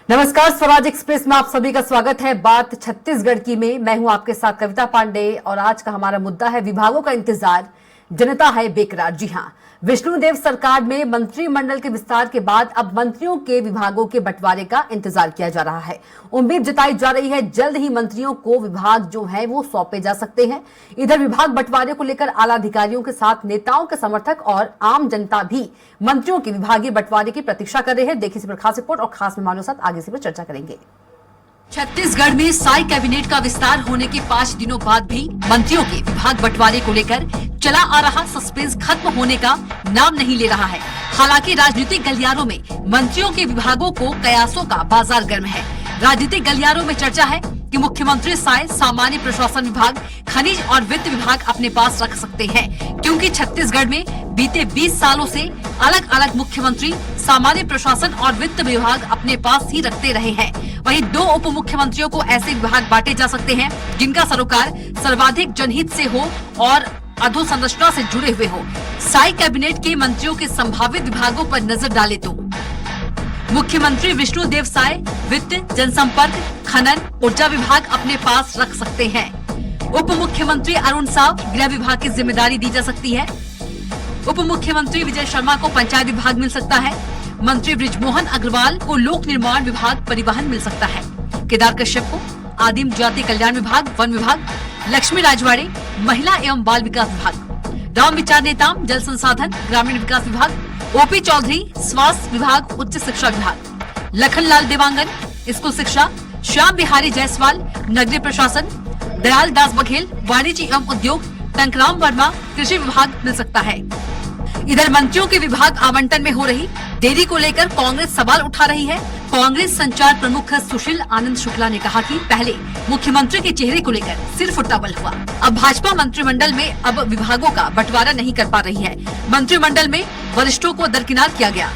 नमस्कार, स्वराज एक्सप्रेस में आप सभी का स्वागत है। बात छत्तीसगढ़ की में मैं हूं आपके साथ कविता पांडे और आज का हमारा मुद्दा है विभागों का इंतजार, जनता है बेकरार। जी हां, विष्णुदेव सरकार में मंत्रिमंडल के विस्तार के बाद अब मंत्रियों के विभागों के बंटवारे का इंतजार किया जा रहा है। उम्मीद जताई जा रही है जल्द ही मंत्रियों को विभाग जो है वो सौंपे जा सकते हैं। इधर विभाग बंटवारे को लेकर आला अधिकारियों के साथ नेताओं के समर्थक और आम जनता भी मंत्रियों के विभागीय बंटवारे की प्रतीक्षा कर रहे हैं। देखिए इस पर खास रिपोर्ट और खास मेहमानों के साथ आगे इसी पर चर्चा करेंगे। छत्तीसगढ़ में साई कैबिनेट का विस्तार होने के 5 दिनों बाद भी मंत्रियों के विभाग बंटवारे को लेकर चला आ रहा सस्पेंस खत्म होने का नाम नहीं ले रहा है। हालांकि राजनीतिक गलियारों में मंत्रियों के विभागों को कयासों का बाजार गर्म है। राजनीतिक गलियारों में चर्चा है कि मुख्यमंत्री साय सामान्य प्रशासन विभाग, खनिज और वित्त विभाग अपने पास रख सकते हैं, क्योंकि छत्तीसगढ़ में बीते 20 सालों से अलग अलग मुख्यमंत्री सामान्य प्रशासन और वित्त विभाग अपने पास ही रखते रहे हैं। वहीं 2 उप मुख्यमंत्रियों को ऐसे विभाग बांटे जा सकते हैं जिनका सरोकार सर्वाधिक जनहित से हो और अधोसंरचना से जुड़े हुए हो। साई कैबिनेट के मंत्रियों के संभावित विभागों पर नजर डाले तो मुख्यमंत्री विष्णुदेव साय वित्त, जनसंपर्क, खनन, ऊर्जा विभाग अपने पास रख सकते हैं। उप मुख्यमंत्री अरुण साव गृह विभाग की जिम्मेदारी दी जा सकती है। उप मुख्यमंत्री विजय शर्मा को पंचायत विभाग मिल सकता है। मंत्री बृजमोहन अग्रवाल को लोक निर्माण विभाग, परिवहन मिल सकता है। केदार कश्यप को आदिम जाति कल्याण विभाग, वन विभाग, लक्ष्मी राजवाड़े महिला एवं बाल विकास विभाग, राम विचार नेताम जल संसाधन ग्रामीण विकास विभाग, ओपी चौधरी स्वास्थ्य विभाग, उच्च शिक्षा विभाग, लखनलाल देवांगन स्कूल शिक्षा, श्याम बिहारी जायसवाल नगरीय प्रशासन, दयाल दास बघेल वाणिज्य एवं उद्योग, टंकराम वर्मा कृषि विभाग मिल सकता है। इधर मंत्रियों के विभाग आवंटन में हो रही देरी को लेकर कांग्रेस सवाल उठा रही है। कांग्रेस संचार प्रमुख सुशील आनंद शुक्ला ने कहा कि पहले मुख्यमंत्री के चेहरे को लेकर सिर फुटबॉल हुआ, अब भाजपा मंत्रिमंडल में अब विभागों का बंटवारा नहीं कर पा रही है। मंत्रिमंडल में वरिष्ठों को दरकिनार किया गया।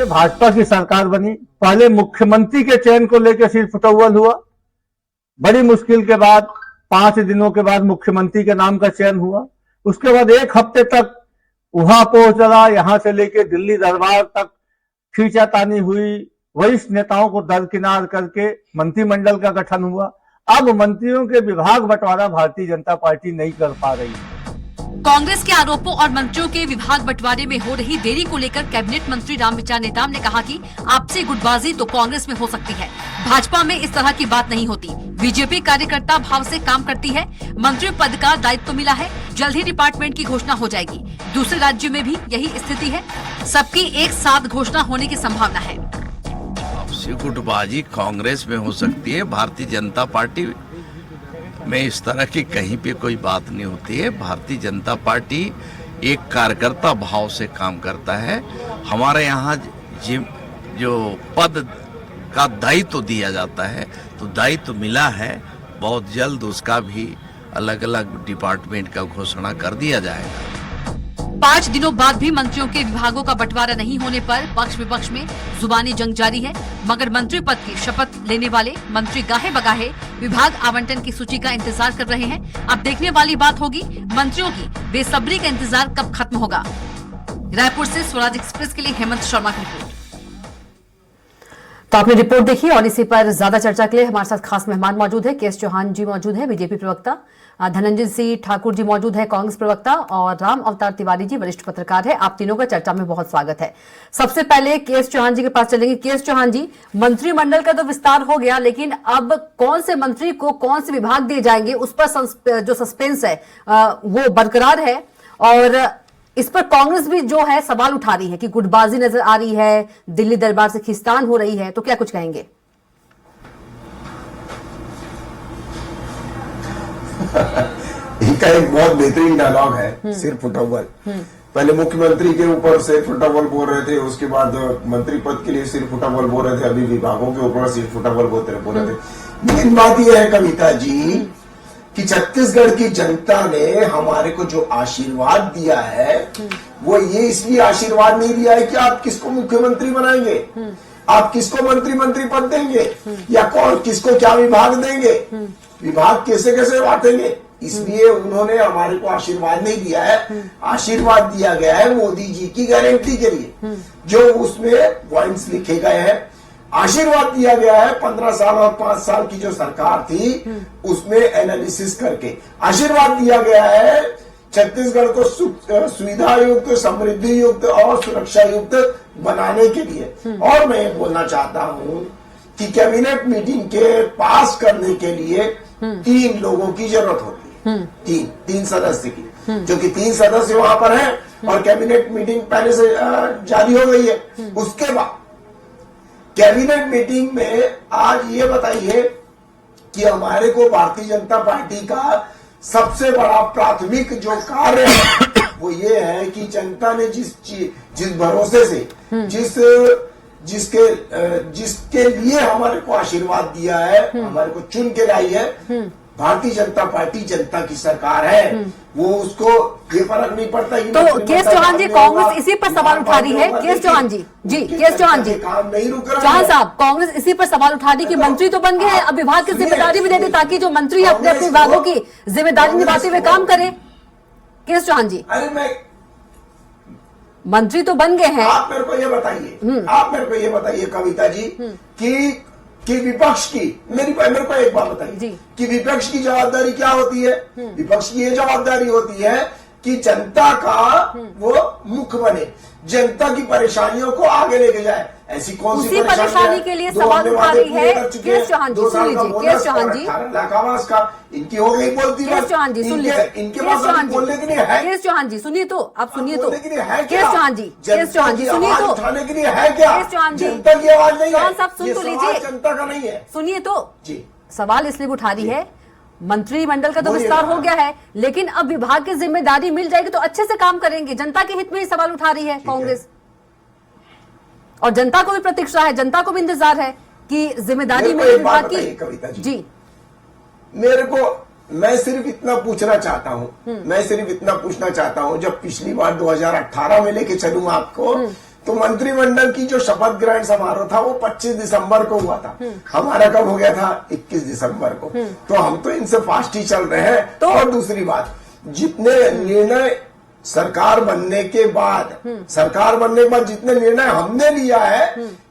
भाजपा की सरकार बनी, पहले मुख्यमंत्री के चयन को लेकर सिर फुटबॉल हुआ, बड़ी मुश्किल के बाद 5 दिनों के बाद मुख्यमंत्री के नाम का चयन हुआ। उसके बाद 1 हफ्ते तक वहां पहुंचा, यहां से लेके दिल्ली दरबार तक खींचातानी हुई, वरिष्ठ नेताओं को दरकिनार करके मंत्रिमंडल का गठन हुआ। अब मंत्रियों के विभाग बंटवारा भारतीय जनता पार्टी नहीं कर पा रही है। कांग्रेस के आरोपों और मंत्रियों के विभाग बंटवारे में हो रही देरी को लेकर कैबिनेट मंत्री रामविचार नेताम ने कहा कि आपसी गुटबाजी तो कांग्रेस में हो सकती है, भाजपा में इस तरह की बात नहीं होती। बीजेपी कार्यकर्ता भाव से काम करती है। मंत्री पद का दायित्व मिला है, जल्द ही डिपार्टमेंट की घोषणा हो जाएगी। दूसरे राज्यों में भी यही स्थिति है, सबकी एक साथ घोषणा होने की संभावना है। आपसी गुटबाजी कांग्रेस में हो सकती है, भारतीय जनता पार्टी में इस तरह की कहीं पे कोई बात नहीं होती है। भारतीय जनता पार्टी एक कार्यकर्ता भाव से काम करता है। हमारे यहाँ जो पद का दायित्व दिया जाता है तो दायित्व मिला है, बहुत जल्द उसका भी अलग अलग डिपार्टमेंट का घोषणा कर दिया जाएगा। 5 दिनों बाद भी मंत्रियों के विभागों का बंटवारा नहीं होने पर पक्ष विपक्ष में जुबानी जंग जारी है, मगर मंत्री पद की शपथ लेने वाले मंत्री गाहे बगाहे विभाग आवंटन की सूची का इंतजार कर रहे हैं। अब देखने वाली बात होगी मंत्रियों की बेसब्री का इंतजार कब खत्म होगा। रायपुर से स्वराज एक्सप्रेस के लिए हेमंत शर्मा की रिपोर्ट। तो आपने रिपोर्ट देखी और इसी पर ज्यादा चर्चा के लिए हमारे साथ खास मेहमान मौजूद है। केएस चौहान जी मौजूद है, बीजेपी प्रवक्ता, धनंजय सिंह ठाकुर जी मौजूद है, कांग्रेस प्रवक्ता, और राम अवतार तिवारी जी वरिष्ठ पत्रकार है। आप तीनों का चर्चा में बहुत स्वागत है। सबसे पहले केएस चौहान जी के पास चलेंगे। केएस चौहान जी, मंत्रिमंडल का तो विस्तार हो गया, लेकिन अब कौन से मंत्री को कौन से विभाग दिए जाएंगे उस पर जो सस्पेंस है वो बरकरार है, और इस पर कांग्रेस भी जो है सवाल उठा रही है कि गुटबाजी नजर आ रही है, दिल्ली दरबार से खींचतान हो रही है, तो क्या कुछ कहेंगे? इनका एक बहुत बेहतरीन डायलॉग है, सिर फुटबॉल। पहले मुख्यमंत्री के ऊपर सिर फुटबॉल बोल रहे थे, उसके बाद मंत्री पद के लिए सिर फुटबॉल बोल रहे थे, अभी विभागों के ऊपर सिर फुटबॉल बोल रहे थे। लेकिन बात यह है कविता जी कि छत्तीसगढ़ की जनता ने हमारे को जो आशीर्वाद दिया है वो ये इसलिए आशीर्वाद नहीं दिया है कि आप किसको मुख्यमंत्री बनाएंगे, आप किसको मंत्री पद देंगे, या कौन किसको क्या विभाग देंगे, विभाग कैसे कैसे बांटेंगे, इसलिए उन्होंने हमारे को आशीर्वाद नहीं दिया है। आशीर्वाद दिया गया है मोदी जी की गारंटी के लिए, जो उसमें पॉइंट्स लिखे गए हैं। आशीर्वाद दिया गया है 15 साल और 5 साल की जो सरकार थी उसमें एनालिसिस करके आशीर्वाद दिया गया है छत्तीसगढ़ को सुविधा युक्त, समृद्धि युक्त और सुरक्षा युक्त बनाने के लिए। और मैं बोलना चाहता हूं कि कैबिनेट मीटिंग के पास करने के लिए 3 लोगों की जरूरत होती है, तीन सदस्य की, जो कि 3 सदस्य वहां पर हैं और कैबिनेट मीटिंग पहले से जारी हो गई है। उसके बाद कैबिनेट मीटिंग में आज ये बताइए कि हमारे को भारतीय जनता पार्टी का सबसे बड़ा प्राथमिक जो कार्य है वो ये है कि जनता ने जिस भरोसे से जिसके लिए हमारे को आशीर्वाद दिया है, हमारे को चुन के लाई है, भारतीय जनता पार्टी जनता की सरकार है, वो उसको ये फर्क नहीं पड़ता कि तो केएस चौहान जी कांग्रेस इसी पर सवाल उठा रही है। केएस चौहान जी केएस चौहान जी काम नहीं रुक रहा चौहान साहब, कांग्रेस इसी पर सवाल उठा रही कि मंत्री तो बन गए हैं, अब विभाग की जिम्मेदारी भी दे दे ताकि जो मंत्री अपने अपने विभागों की जिम्मेदारी निभाते हुए काम करे। केएस चौहान जी, अरे मैं मंत्री तो बन गए हैं, आप मेरे को ये बताइए कविता जी कि विपक्ष की मेरे को एक बात बताइए कि विपक्ष की जवाबदारी क्या होती है। विपक्ष की ये जवाबदारी होती है कि जनता का वो मुख बने, जनता की परेशानियों को आगे लेके जाए। ऐसी कौन सी परेशानी के लिए सवाल उठा रही है केएस चौहान जी? सुन लीजिए केएस चौहान जी, लाखावास का इनकी हो गई बोलती केएस चौहान जी सुन लीजिए, इनके पास बोलने के लिए है। केएस चौहान जी सुनिए तो, आप सुनिए तो, केएस चौहान जी सुनिए तो, उठाने के लिए है क्या? केएस चौहान जी, जनता की आवाज नहीं है, चौहान साहब सुन तो लीजिए, जनता का नहीं है। सुनिए तो जी, सवाल इसलिए उठा रही है, मंत्रिमंडल का तो विस्तार हो गया है, लेकिन अब विभाग की जिम्मेदारी मिल जाएगी तो अच्छे से काम करेंगे। जनता के हित में ही सवाल उठा रही है कांग्रेस, और जनता को भी प्रतीक्षा है, जनता को भी इंतजार है कि जिम्मेदारी मिले विभाग की। कविता जी, मैं सिर्फ इतना पूछना चाहता हूं, जब पिछली बार 2018 में लेके चलूं आपको, तो मंत्रिमंडल की जो शपथ ग्रहण समारोह था वो 25 दिसंबर को हुआ था, हमारा कब हो गया था 21 दिसंबर को। तो हम तो इनसे फास्ट ही चल रहे हैं। तो और दूसरी बात, जितने निर्णय सरकार बनने के बाद जितने निर्णय हमने लिया है,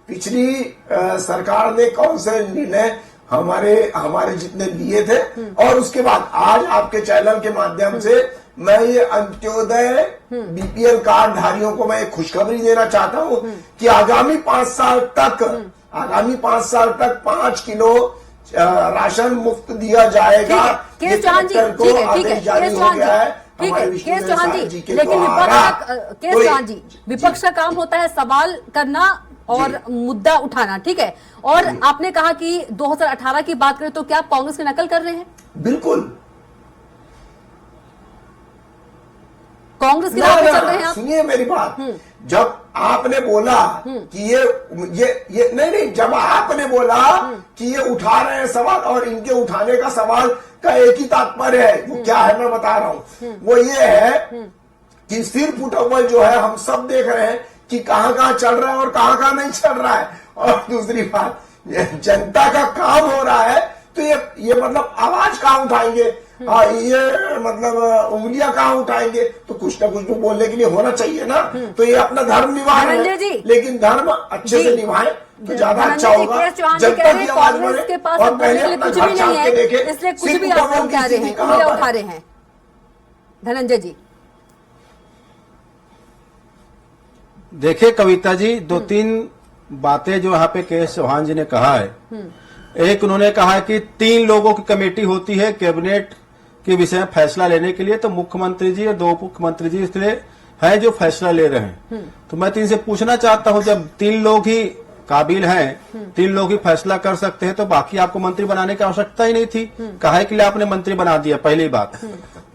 पिछली सरकार ने कौन से निर्णय हमारे जितने लिए थे, और उसके बाद आज आपके चैनल के माध्यम से मैं ये अंत्योदय बीपीएल कार्ड धारियों को मैं एक खुशखबरी देना चाहता हूं कि आगामी 5 साल तक 5 किलो राशन मुफ्त दिया जाएगा। केएस चौहान जी, ठीक है केएस चौहान जी, लेकिन केएस चौहान जी, विपक्ष का काम होता है सवाल करना और मुद्दा उठाना, ठीक है। और आपने कहा कि 2018 की बात करें तो क्या आप कांग्रेस की नकल कर रहे हैं? बिल्कुल, कांग्रेस की राह पे चल रहे हैं आप? सुनिए मेरी बात, जब आपने बोला कि ये नहीं, जब आपने बोला कि ये उठा रहे हैं सवाल, और इनके उठाने का सवाल का एक ही तात्पर्य है, वो क्या है मैं बता रहा हूं, वो ये है कि सिर्फ फुटबॉल जो है हम सब देख रहे हैं कि कहां चल रहा है और कहां नहीं चल रहा है। और दूसरी बात, जनता का काम हो रहा है तो ये मतलब आवाज कहां उठाएंगे, ये मतलब उंगलियां कहां उठाएंगे, तो कुछ ना कुछ तो बोलने के लिए होना चाहिए ना। तो ये अपना धर्म निभा रहे हैं, लेकिन धर्म अच्छे से निभाए तो ज्यादा अच्छा होगा। जनता की आवाज बढ़े और पहले अपना घर झांक के देखे, इसलिए कुछ भी आप कह रहे हैं, उठा रहे हैं। धनंजय जी, देखिए कविता जी, 2-3 बातें जो यहाँ पे केएस चौहान जी ने कहा है। एक, उन्होंने कहा कि 3 लोगों की कमेटी होती है कैबिनेट के विषय में फैसला लेने के लिए, तो मुख्यमंत्री जी और 2 मुख्यमंत्री जी इसलिए हैं जो फैसला ले रहे हैं। तो मैं 3 से पूछना चाहता हूं, जब 3 लोग ही काबिल हैं, 3 लोग ही फैसला कर सकते हैं, तो बाकी आपको मंत्री बनाने की आवश्यकता ही नहीं थी। काहे के लिए आपने मंत्री बना दिया, पहली बात।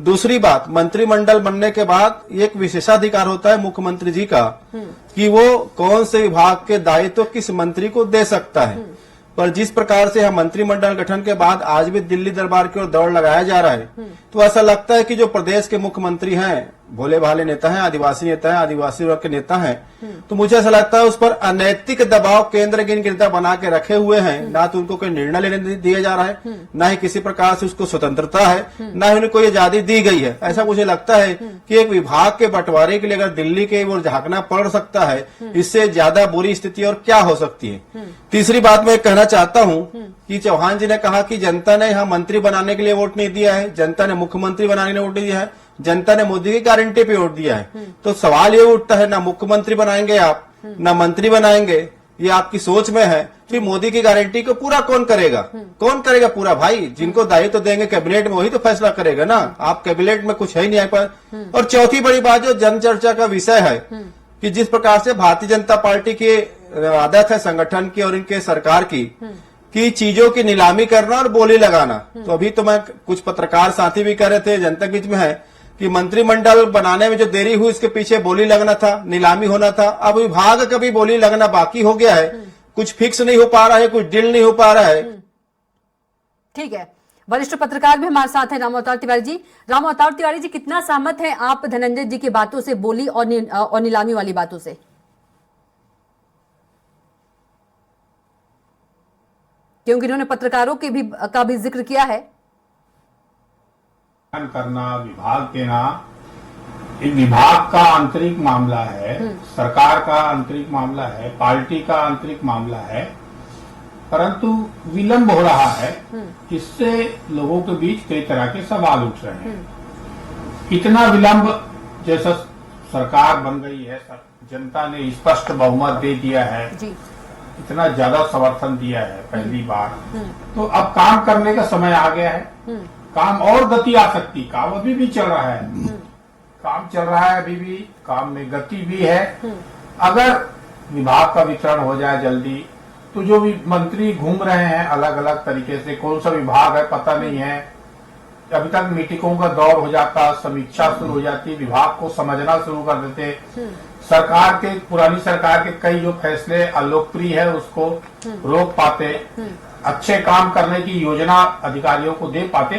दूसरी बात, मंत्रिमंडल बनने के बाद एक विशेषाधिकार होता है मुख्यमंत्री जी का कि वो कौन से विभाग के दायित्व किस मंत्री को दे सकता है। पर जिस प्रकार से हम मंत्रिमंडल गठन के बाद आज भी दिल्ली दरबार की ओर दौड़ लगाया जा रहा है, तो ऐसा लगता है कि जो प्रदेश के मुख्यमंत्री हैं भोले भाले नेता हैं, आदिवासी नेता हैं, आदिवासी वर्ग के नेता हैं, तो मुझे ऐसा लगता है उस पर अनैतिक दबाव केंद्र के नेता बना के रखे हुए हैं। ना तो उनको कोई निर्णय लेने दिया जा रहा है, ना ही किसी प्रकार से उसको स्वतंत्रता है, ना ही उन्हें कोई आजादी दी गई है। ऐसा मुझे लगता है कि एक विभाग के बंटवारे के लिए अगर दिल्ली के ओर झांकना पड़ सकता है, इससे ज्यादा बुरी स्थिति और क्या हो सकती है। तीसरी बात मैं कहना चाहता हूं कि चौहान जी ने कहा कि जनता ने यहाँ मंत्री बनाने के लिए वोट नहीं दिया है, जनता ने मुख्यमंत्री बनाने के लिए वोट नहीं दिया है, जनता ने मोदी की गारंटी पे वोट दिया है। तो सवाल ये उठता है, ना मुख्यमंत्री बनाएंगे आप, ना मंत्री बनाएंगे, ये आपकी सोच में है, फिर मोदी की गारंटी को पूरा कौन करेगा? कौन करेगा पूरा? भाई जिनको दायित्व तो देंगे कैबिनेट में, वही तो फैसला करेगा ना। आप कैबिनेट में कुछ है ही नहीं आए पर। और चौथी बड़ी बात जो जन चर्चा का विषय है कि जिस प्रकार से भारतीय जनता पार्टी की आदत है संगठन की और इनके सरकार की चीजों की नीलामी करना और बोली लगाना। तो अभी तो मैं कुछ पत्रकार साथी भी कह रहे थे, जनता के बीच में है कि मंत्रिमंडल बनाने में जो देरी हुई इसके पीछे बोली लगना था, नीलामी होना था। अब विभाग का भी बोली लगना बाकी हो गया है, कुछ फिक्स नहीं हो पा रहा है, कुछ डील नहीं हो पा रहा है। ठीक है, वरिष्ठ पत्रकार भी हमारे साथ हैं राम अवतार तिवारी जी। राम अवतार तिवारी जी, कितना सहमत हैं आप धनंजय जी की बातों से, बोली और नीलामी वाली बातों से? क्योंकि इन्होंने पत्रकारों का भी जिक्र किया है। करना विभाग देना, एक विभाग का आंतरिक मामला है, सरकार का आंतरिक मामला है, पार्टी का आंतरिक मामला है, परंतु विलंब हो रहा है। इससे लोगों के बीच कई तरह के सवाल उठ रहे हैं। इतना विलंब, जैसा सरकार बन गई है, जनता ने स्पष्ट बहुमत दे दिया है जी। इतना ज्यादा समर्थन दिया है पहली बार, तो अब काम करने का समय आ गया है। काम और गति आ सकती, काम अभी भी चल रहा है, काम चल रहा है अभी भी, काम में गति भी है। अगर विभाग का वितरण हो जाए जल्दी, तो जो भी मंत्री घूम रहे हैं अलग अलग तरीके से, कौन सा विभाग है पता नहीं है, अभी तक मीटिंगों का दौर हो जाता, समीक्षा शुरू हो जाती, विभाग को समझना शुरू कर देते, सरकार के, पुरानी सरकार के कई जो फैसले अलोकप्रिय है उसको रोक पाते, अच्छे काम करने की योजना अधिकारियों को दे पाते।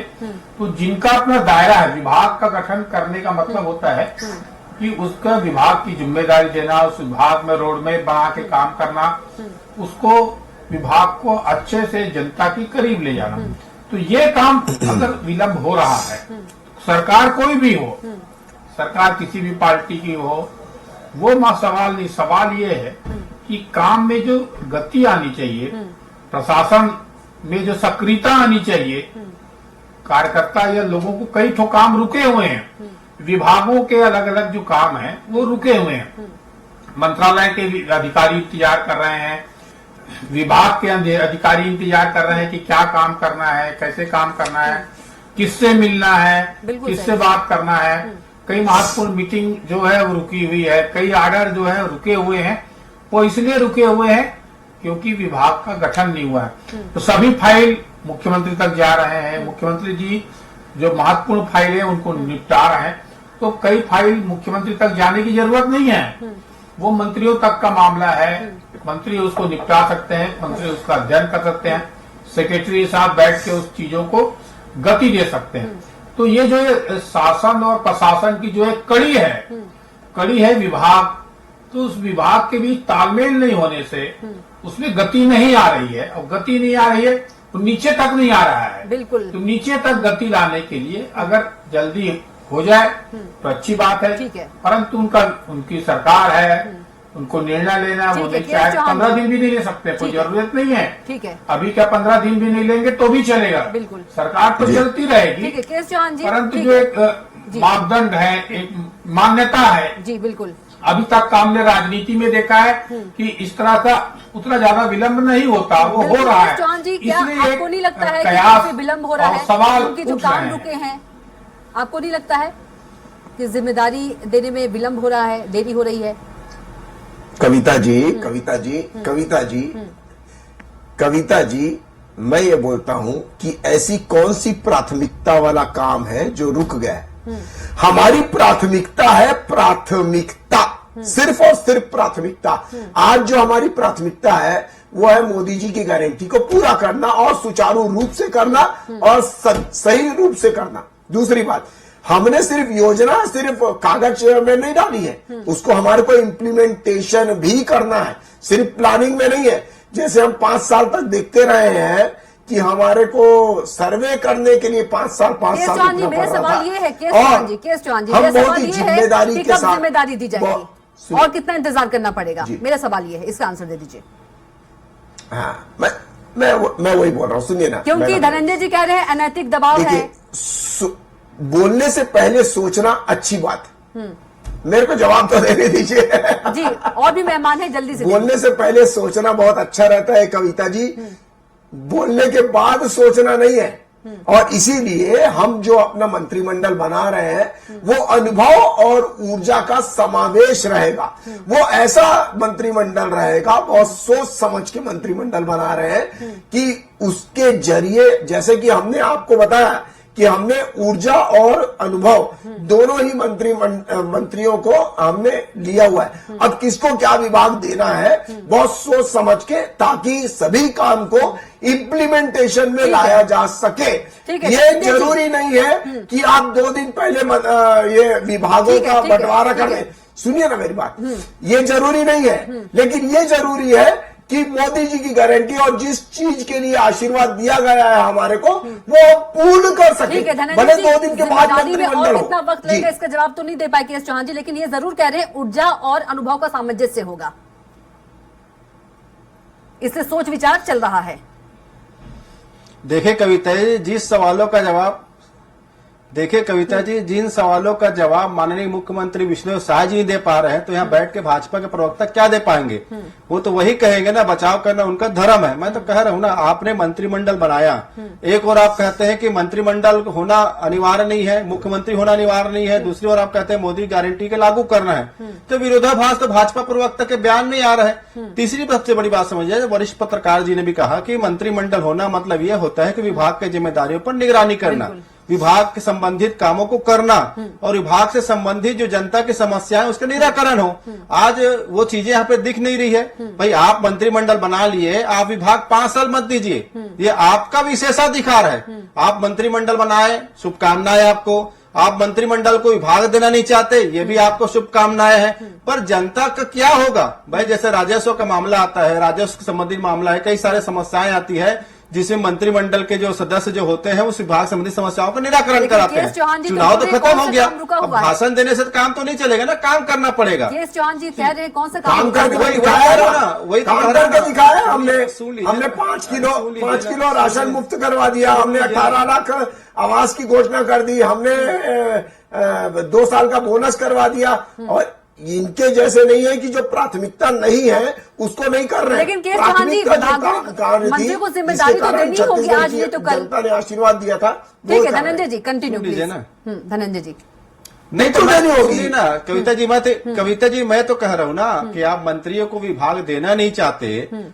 तो जिनका अपना दायरा है, विभाग का गठन करने का मतलब होता है कि उसका विभाग की जिम्मेदारी देना, उस विभाग में रोडमैप बना के काम करना, उसको विभाग को अच्छे से जनता के करीब ले जाना। तो ये काम अगर विलंब हो रहा है, सरकार कोई भी हो, सरकार किसी भी पार्टी की हो, वो सवाल नहीं, सवाल ये है कि काम में जो गति आनी चाहिए, प्रशासन में जो सक्रियता आनी चाहिए, कार्यकर्ता या लोगों को कई ठो काम रुके हुए हैं, विभागों के अलग अलग जो काम है वो रुके हुए हैं, मंत्रालय के अधिकारी इंतजार कर रहे हैं, विभाग के अधिकारी इंतजार कर रहे हैं कि क्या काम करना है, कैसे काम करना है, किससे मिलना है, किससे बात करना है। कई महत्वपूर्ण मीटिंग जो है वो रुकी हुई है, कई ऑर्डर जो है रुके हुए हैं। वो इसलिए रुके हुए हैं क्योंकि विभाग का गठन नहीं हुआ है। तो सभी फाइल मुख्यमंत्री तक जा रहे हैं, मुख्यमंत्री जी जो महत्वपूर्ण फाइल है उनको निपटा रहे हैं। तो कई फाइल मुख्यमंत्री तक जाने की जरूरत नहीं है, वो मंत्रियों तक का मामला है, मंत्री उसको निपटा सकते हैं, मंत्री उसका अध्ययन कर सकते हैं, सेक्रेटरी के साथ बैठ के उस चीजों को गति दे सकते हैं। तो ये जो शासन और प्रशासन की जो एक कड़ी है विभाग, तो उस विभाग के बीच तालमेल नहीं होने से उसमें गति नहीं आ रही है, और गति नहीं आ रही है तो नीचे तक नहीं आ रहा है। बिल्कुल। तो नीचे तक गति लाने के लिए अगर जल्दी हो जाए तो अच्छी बात है, ठीक है। परंतु उनकी सरकार है, उनको निर्णय लेना, वो नहीं चाहे 15 दिन भी नहीं ले सकते, कोई जरूरत नहीं है। ठीक है, अभी क्या 15 दिन भी नहीं लेंगे तो भी चलेगा, बिल्कुल, सरकार तो चलती रहेगी। ठीक है केएस चौहान जी, परंतु जो एक मापदंड है, एक मान्यता है, जी बिल्कुल, अभी तक हमने राजनीति में देखा है कि इस तरह का उतना ज्यादा विलंब नहीं होता, वो हो रहा है। चौहान जी, क्या इसलिए आपको नहीं लगता है कि कयास काफी विलंब हो रहा और है, सवाल उनके जो उठ काम रहे हैं। रुके हैं, आपको नहीं लगता है कि जिम्मेदारी देने में विलंब हो रहा है, देरी हो रही है? कविता जी, मैं ये बोलता हूं कि ऐसी कौन सी प्राथमिकता वाला काम है जो रुक गया है? हमारी प्राथमिकता है प्राथमिकता, सिर्फ और सिर्फ प्राथमिकता। आज जो हमारी प्राथमिकता है वो है मोदी जी की गारंटी को पूरा करना और सुचारू रूप से करना और सही रूप से करना। दूसरी बात, हमने सिर्फ योजना सिर्फ कागज में नहीं डाली है, उसको हमारे को इम्प्लीमेंटेशन भी करना है, सिर्फ प्लानिंग में नहीं है। जैसे हम 5 साल तक देखते रहे हैं कि हमारे को सर्वे करने के लिए 5 साल केएस चौहान जी, मेरा सवाल ये है, केएस चौहान जी, हम मेरा बहुत सवाल ही ये है जिम्मेदारी कि के कब साथ जिम्मेदारी दी जाएगी और कितना इंतजार करना पड़ेगा? मेरा सवाल ये है, इसका आंसर दे दीजिए। हाँ, मैं वही बोल रहा हूँ, सुनिए ना। क्योंकि धनंजय जी कह रहे हैं अनैतिक दबाव है। देखिए, बोलने से पहले सोचना अच्छी बात है। मेरे को जवाब तो देने दीजिए। जी, और भी मेहमान हैं, जल्दी से बोलने से पहले सोचना बहुत अच्छा रहता है कविता जी, बोलने के बाद सोचना नहीं है। और इसीलिए हम जो अपना मंत्रिमंडल बना रहे हैं वो अनुभव और ऊर्जा का समावेश रहेगा। वो ऐसा मंत्रिमंडल रहेगा, बहुत सोच समझ के मंत्रिमंडल बना रहे हैं कि उसके जरिए, जैसे कि हमने आपको बताया कि हमने ऊर्जा और अनुभव दोनों ही मंत्रियों को हमने लिया हुआ है। अब किसको क्या विभाग देना है बहुत सोच समझ के, ताकि सभी काम को इम्प्लीमेंटेशन में लाया जा सके। ये जरूरी नहीं है कि आप 2 दिन पहले ये विभागों का बंटवारा कर दें। सुनिए ना मेरी बात, ये जरूरी नहीं है, लेकिन ये जरूरी है कि मोदी जी की गारंटी और जिस चीज के लिए आशीर्वाद दिया गया है हमारे को, वो पूर्ण कर सके। भले 2 दिन के बाद मंत्रिमंडल हो। कितना वक्त लगेगा इसका जवाब तो नहीं दे पाए केएस चौहान जी, लेकिन ये जरूर कह रहे हैं ऊर्जा और अनुभव का सामंजस्य होगा, इससे सोच विचार चल रहा है। देखिए कविता जी, जिन सवालों का जवाब माननीय मुख्यमंत्री विष्णुदेव साय जी नहीं दे पा रहे हैं, तो यहाँ बैठ के भाजपा के प्रवक्ता क्या दे पाएंगे? वो तो वही कहेंगे ना, बचाव करना उनका धर्म है। मैं तो कह रहा हूँ ना, आपने मंत्रिमंडल बनाया, एक और आप कहते हैं कि मंत्रिमंडल होना अनिवार्य नहीं है, मुख्यमंत्री होना अनिवार्य नहीं है, दूसरी ओर आप कहते हैं मोदी गारंटी के लागू करना है। तो विरोधाभास तो भाजपा प्रवक्ता के बयान में आ रहा है। तीसरी सबसे बड़ी बात समझिए, वरिष्ठ पत्रकार जी ने भी कहा कि मंत्रिमंडल होना मतलब यह होता है कि विभाग के जिम्मेदारियों पर निगरानी करना, विभाग के संबंधित कामों को करना और विभाग से संबंधित जो जनता की समस्याएं उसका निराकरण हो। आज वो चीजें यहाँ पे दिख नहीं रही है। भाई आप मंत्रिमंडल बना लिए, आप विभाग 5 साल मत दीजिए, ये आपका विशेषाधिकार है। आप मंत्रिमंडल बनाए, शुभकामनाएं आपको। आप मंत्रिमंडल को विभाग देना नहीं चाहते, ये भी आपको शुभकामनाएं हैं। पर जनता का क्या होगा? भाई जैसे राजस्व का मामला आता है, राजस्व संबंधित मामला है, कई सारे समस्याएं आती है जिसमें मंत्रिमंडल के जो सदस्य जो होते हैं उस विभाग संबंधी समस्याओं का निराकरण कराते हैं। चुनाव तो खत्म हो गया, अब भाषण देने से काम तो नहीं चलेगा ना, काम करना पड़ेगा। केएस चौहान जी कह रहे हैं कौन सा काम करके दिखाया हमने 5 किलो राशन मुफ्त करवा दिया, हमने 18 लाख आवास की घोषणा कर दी, हमने 2 साल का बोनस करवा दिया। और इनके जैसे नहीं है कि जो प्राथमिकता नहीं है उसको नहीं कर रहे। लेकिन केएस चौहान जी, मंत्री को जिम्मेदारी तो देनी होगी आज, ये तो कल जनता ने आशीर्वाद दिया था। ठीक है धनंजय जी, कंटिन्यू प्लीज। धनंजय जी नहीं तो नहीं होगी ना कविता जी, मैं तो कह रहा हूँ ना कि आप मंत्रियों को विभाग देना नहीं चाहते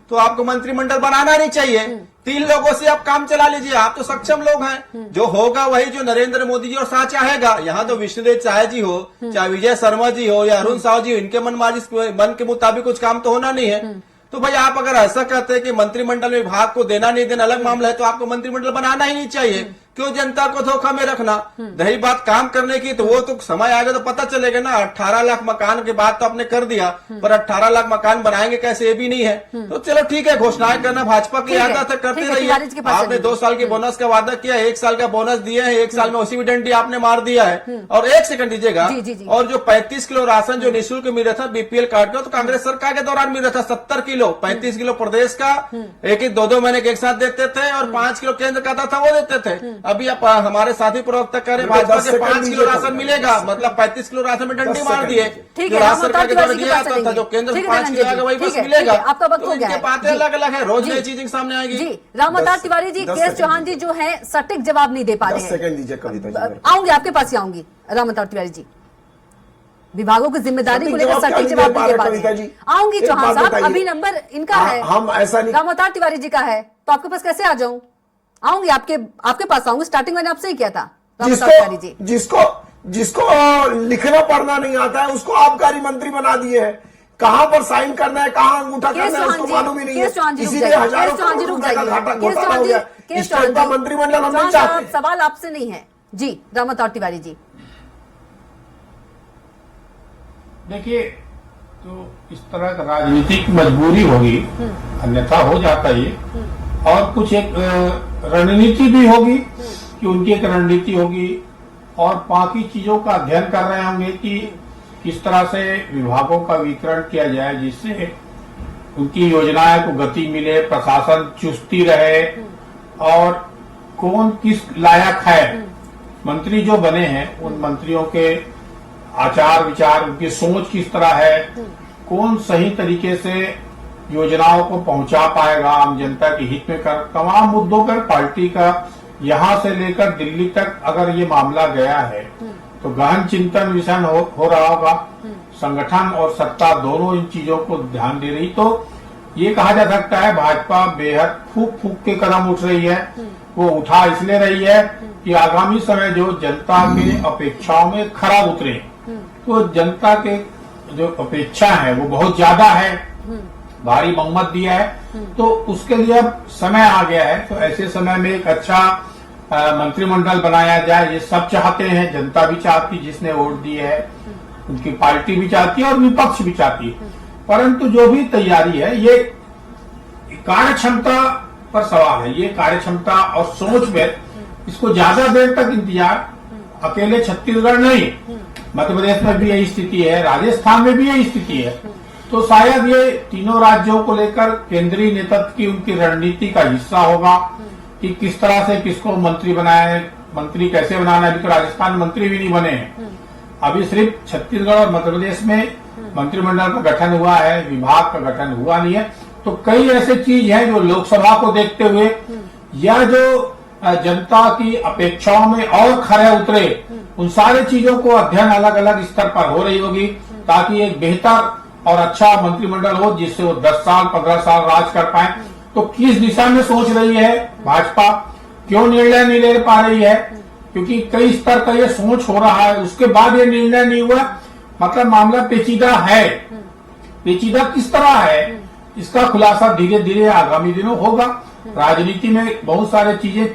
तो आपको मंत्रिमंडल बनाना नहीं चाहिए। 3 लोगों से आप काम चला लीजिए, आप तो सक्षम लोग हैं। जो होगा वही जो नरेंद्र मोदी जी और शाह चाहेगा। यहाँ तो विष्णुदेव साय जी हो, चाहे विजय शर्मा जी हो या अरुण साहू जी हो, इनके मन के मुताबिक कुछ काम तो होना नहीं है। तो भाई आप अगर ऐसा कहते हैं कि मंत्रिमंडल में विभाग को देना नहीं देना अलग मामला है, तो आपको मंत्रिमंडल बनाना ही नहीं चाहिए। क्यों जनता को धोखा में रखना? रही बात काम करने की, तो वो तो समय आएगा तो पता चलेगा ना। 18 लाख मकान के बाद तो आपने कर दिया, पर 18 लाख मकान बनाएंगे कैसे ये भी नहीं है। तो चलो ठीक है, घोषणाएं करना भाजपा की आदत है, करते रहिए। आपने 2 साल के बोनस का वादा किया, 1 साल का बोनस दिए है, 1 साल में उसी डिविडेंड आपने मार दिया है। और 1 सेकंड दीजिएगा, और जो 35 किलो राशन जो निःशुल्क मिल रहा था बीपीएल कार्ड का, तो कांग्रेस सरकार के दौरान मिल रहा था 70 किलो, 35 किलो प्रदेश का, एक 2-2 महीने के एक साथ देते थे, और 5 किलो केंद्र का था वो देते थे। अभी आप हमारे साथी प्रवक्ता कह रहे भाजपा के 5 किलो राशन मिलेगा, मतलब 35 किलो राशन में डंडी मार दिए। जो राज्य सरकार के द्वारा दिया जाता था, जो केंद्र 5 किलो आएगा वही बस मिलेगा। आपका वक्त हो गया है, बातें अलग अलग है, रोज नई चीजें सामने आएगी। जी रामअवतार तिवारी जी, केएस चौहान जी जो है सटीक जवाब नहीं दे पा रहे हैं। 10 सेकंड दीजिए कविता जी, आऊंगी आपके पास ही आऊंगी। रामअवतार तिवारी जी, विभागों की जिम्मेदारी को लेकर सटीक जवाब नहीं दे पा रहे हैं। आऊंगी चौहान साहब, अभी नंबर इनका है, हम ऐसा नहीं, रामअवतार तिवारी जी का है, तो आपके पास कैसे आ जाऊं? आऊंगी आपके पास आऊंगी। स्टार्टिंग मैंने आपसे ही किया था। जिसको लिखना पढ़ना नहीं आता है उसको आबकारी मंत्री बना दिए हैं। कहां पर साइन करना है, कहां अंगूठा करना है उसको मालूम ही नहीं है। इसीलिए हजारों करोड़ रुपए का घोटाला हो गया। इस टाइप का मंत्रिमंडल हम नहीं चाहते। सवाल आपसे नहीं है जी रामअवतार तिवारी जी। देखिए, तो इस तरह का राजनीतिक मजबूरी होगी, अन्यथा हो जाता ये। और कुछ एक रणनीति भी होगी कि उनकी एक रणनीति होगी, और बाकी चीजों का अध्ययन कर रहे होंगे कि किस तरह से विभागों का वितरण किया जाए जिससे उनकी योजनाएं को गति मिले, प्रशासन चुस्ती रहे, और कौन किस लायक है। मंत्री जो बने हैं उन मंत्रियों के आचार विचार, उनकी सोच किस तरह है, कौन सही तरीके से योजनाओं को पहुंचा पाएगा आम जनता के हित में, कर तमाम मुद्दों पर पार्टी का यहां से लेकर दिल्ली तक अगर ये मामला गया है तो गहन चिंतन विषय हो रहा होगा। संगठन और सत्ता दोनों इन चीजों को ध्यान दे रही, तो ये कहा जा सकता है भाजपा बेहद फूक फूक के कदम उठ रही है। वो उठा इसलिए रही है कि आगामी समय जो जनता के अपेक्षाओं में खरा उतरे, तो जनता के जो अपेक्षा है वो बहुत ज्यादा है, भारी बहुमत दिया है, तो उसके लिए अब समय आ गया है। तो ऐसे समय में एक अच्छा मंत्रिमंडल बनाया जाए, ये सब चाहते हैं, जनता भी चाहती, जिसने वोट दिए है उनकी पार्टी भी चाहती है और विपक्ष भी चाहती है। परंतु जो भी तैयारी है ये कार्य क्षमता पर सवाल है। ये कार्य क्षमता और सोच में इसको ज्यादा देर तक इंतजार, अकेले छत्तीसगढ़ नहीं, मध्य प्रदेश में भी यही स्थिति है, राजस्थान में भी यही स्थिति है, तो शायद ये तीनों राज्यों को लेकर केंद्रीय नेतृत्व की उनकी रणनीति का हिस्सा होगा कि किस तरह से किसको मंत्री बनाए, मंत्री कैसे बनाना है। अभी तो राजस्थान मंत्री भी नहीं बने हैं, अभी सिर्फ छत्तीसगढ़ और मध्य प्रदेश में मंत्रिमंडल का गठन हुआ है, विभाग का गठन हुआ नहीं है। तो कई ऐसे चीज है जो लोकसभा को देखते हुए या जो जनता की अपेक्षाओं में और खरे उतरे, उन सारे चीजों को अध्ययन अलग अलग स्तर पर हो रही होगी, ताकि एक बेहतर और अच्छा मंत्रिमंडल हो जिससे वो 10 साल 15 साल राज कर पाए। तो किस दिशा में सोच रही है भाजपा, क्यों निर्णय नहीं ले पा रही है, क्योंकि कई स्तर का ये सोच हो रहा है, उसके बाद ये निर्णय नहीं हुआ, मतलब मामला पेचीदा है। पेचीदा किस तरह है इसका खुलासा धीरे धीरे आगामी दिनों होगा। राजनीति में बहुत सारी चीजें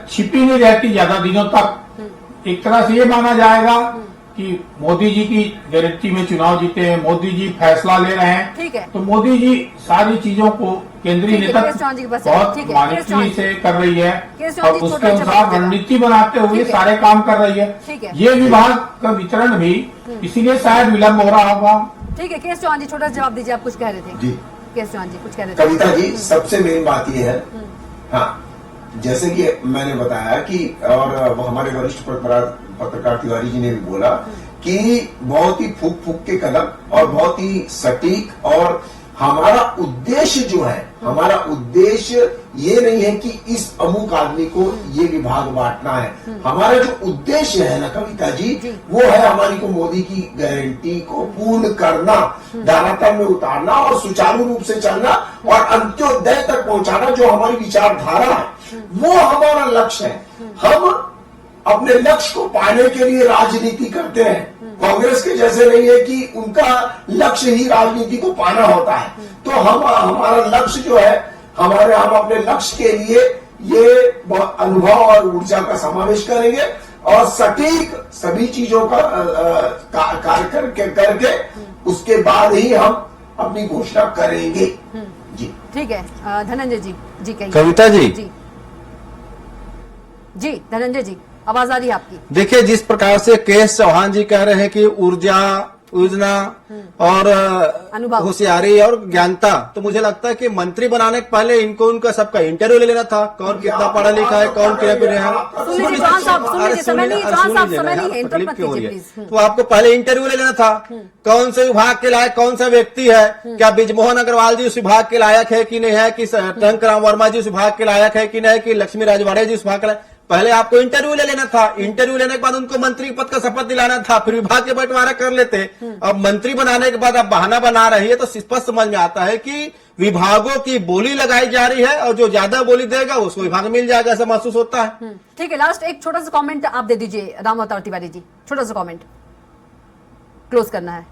छिपी नहीं रहती ज्यादा दिनों तक। एक तरह से ये माना जाएगा कि मोदी जी की गारंटी में चुनाव जीते हैं, मोदी जी फैसला ले रहे हैं, ठीक है। तो मोदी जी सारी चीजों को केंद्रीय नेतृत्व बहुत मानिटरी से कर रही है और उसके अनुसार रणनीति बनाते हुए सारे काम कर रही है। ये विभाग का वितरण भी इसीलिए शायद विलम्ब हो रहा होगा। ठीक है, केएस चौहान जी छोटा जवाब दीजिए, आप कुछ कह रहे थे। जी केएस चौहान जी कुछ कह रहे थे। कविता जी, सबसे मेन बात यह है, हाँ, जैसे कि मैंने बताया कि और हमारे वरिष्ठ पत्रकार तिवारी जी ने भी बोला कि बहुत ही फूक फूक के कदम और बहुत ही सटीक, और हमारा उद्देश्य जो है, हमारा उद्देश्य ये नहीं है कि इस अमुक आदमी को ये विभाग बांटना है। हमारा जो उद्देश्य है ना कविता जी, वो है हमारी को मोदी की गारंटी को पूर्ण करना, धरातल में उतारना और सुचारू रूप से चलना और अंत्योदय तक पहुंचाना, जो हमारी विचारधारा है वो हमारा लक्ष्य है। हम अपने लक्ष्य को पाने के लिए राजनीति करते हैं, कांग्रेस के जैसे नहीं है कि उनका लक्ष्य ही राजनीति को पाना होता है। तो हमारा लक्ष्य जो है, हम अपने लक्ष्य के लिए ये अनुभव और ऊर्जा का समावेश करेंगे और सटीक सभी चीजों का कार्य करके उसके बाद ही हम अपनी घोषणा करेंगे। जी ठीक है, धनंजय जी कहिए। कविता जी जी धनंजय जी, आवाज आ रही है आपकी। देखिए, जिस प्रकार से केएस चौहान जी कह रहे हैं कि ऊर्जा, योजना और होशियारी और ज्ञानता, तो मुझे लगता है कि मंत्री बनाने के पहले इनको उनका सबका इंटरव्यू ले लेना था, कौन कितना पढ़ा लिखा है, कौन क्या है। तो आपको पहले इंटरव्यू ले लेना था, कौन से विभाग के लायक कौन सा व्यक्ति है, क्या बिजमोहन अग्रवाल जी उस विभाग के लायक है कि नहीं है, कि टंकराम वर्मा जी उस विभाग के लायक है कि नहीं, कि लक्ष्मी राजवाड़े जी उस विभाग के लायक। पहले आपको इंटरव्यू ले लेना था, इंटरव्यू लेने के बाद उनको मंत्री पद का शपथ दिलाना था, फिर विभाग के बंटवारा कर लेते। अब मंत्री बनाने के बाद आप बहाना बना रही है, तो स्पष्ट समझ में आता है कि विभागों की बोली लगाई जा रही है और जो ज्यादा बोली देगा उसको विभाग मिल जाएगा, ऐसा महसूस होता है। ठीक है, लास्ट एक छोटा सा कमेंट आप दे दीजिए राम अवतार तिवारी जी, छोटा सा कमेंट क्लोज करना है।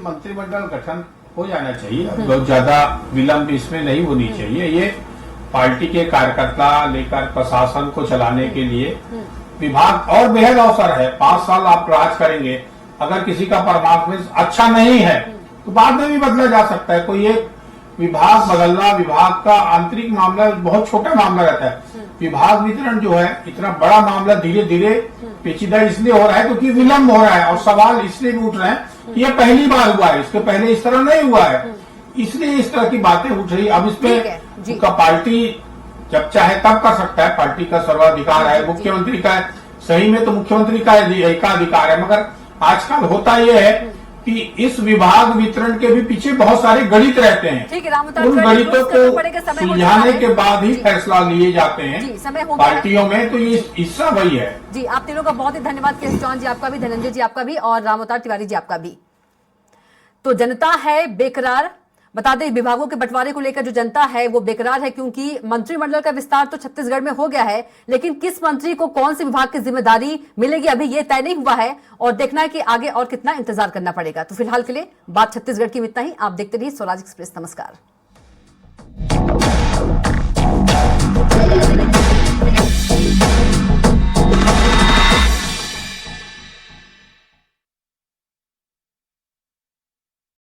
मंत्रिमंडल गठन हो जाना चाहिए, बहुत ज्यादा विलंब इसमें नहीं होनी चाहिए। ये पार्टी के कार्यकर्ता लेकर प्रशासन को चलाने के लिए विभाग और बेहद अवसर है। 5 साल आप राज करेंगे, अगर किसी का परफॉर्मेंस अच्छा नहीं है तो बाद में भी बदला जा सकता है। कोई एक विभाग बदलना, विभाग का आंतरिक मामला बहुत छोटा मामला रहता है। विभाग वितरण जो है इतना बड़ा मामला धीरे धीरे पेचीदा इसलिए हो रहा है क्योंकि विलंब हो रहा है, और सवाल इसलिए भी उठ रहे हैं। ये पहली बार हुआ है, इसके पहले इस तरह नहीं हुआ है, इसलिए इस तरह की बातें उठ रही। अब ठीक है, इसमें जी। उसका पार्टी जब चाहे तब कर सकता है, पार्टी का सर्वाधिकार है, मुख्यमंत्री का है। सही में तो मुख्यमंत्री का अधिकार है, मगर आजकल होता यह है कि इस विभाग वितरण के भी पीछे बहुत सारे गणित रहते हैं। ठीक है, रामवतार उन जी, गणितों क्लोज करना को पड़ेगा, समय हो सुलझाने चुका के है। बाद ही जी। फैसला लिए जाते हैं जी, समय हो गया है। पार्टियों में, तो ये हिस्सा वही है। जी, आप तीनों का बहुत ही धन्यवाद। के चौहान जी आपका भी, धनंजय जी आपका भी, और रामवतार तिवारी जी आपका भी। तो जनता है बेकरार। बता दें, विभागों के बंटवारे को लेकर जो जनता है वो बेकरार है, क्योंकि मंत्रिमंडल का विस्तार तो छत्तीसगढ़ में हो गया है, लेकिन किस मंत्री को कौन से विभाग की जिम्मेदारी मिलेगी अभी ये तय नहीं हुआ है, और देखना है कि आगे और कितना इंतजार करना पड़ेगा। तो फिलहाल के लिए बात छत्तीसगढ़ की इतना ही। आप देखते रहिए स्वराज एक्सप्रेस। नमस्कार।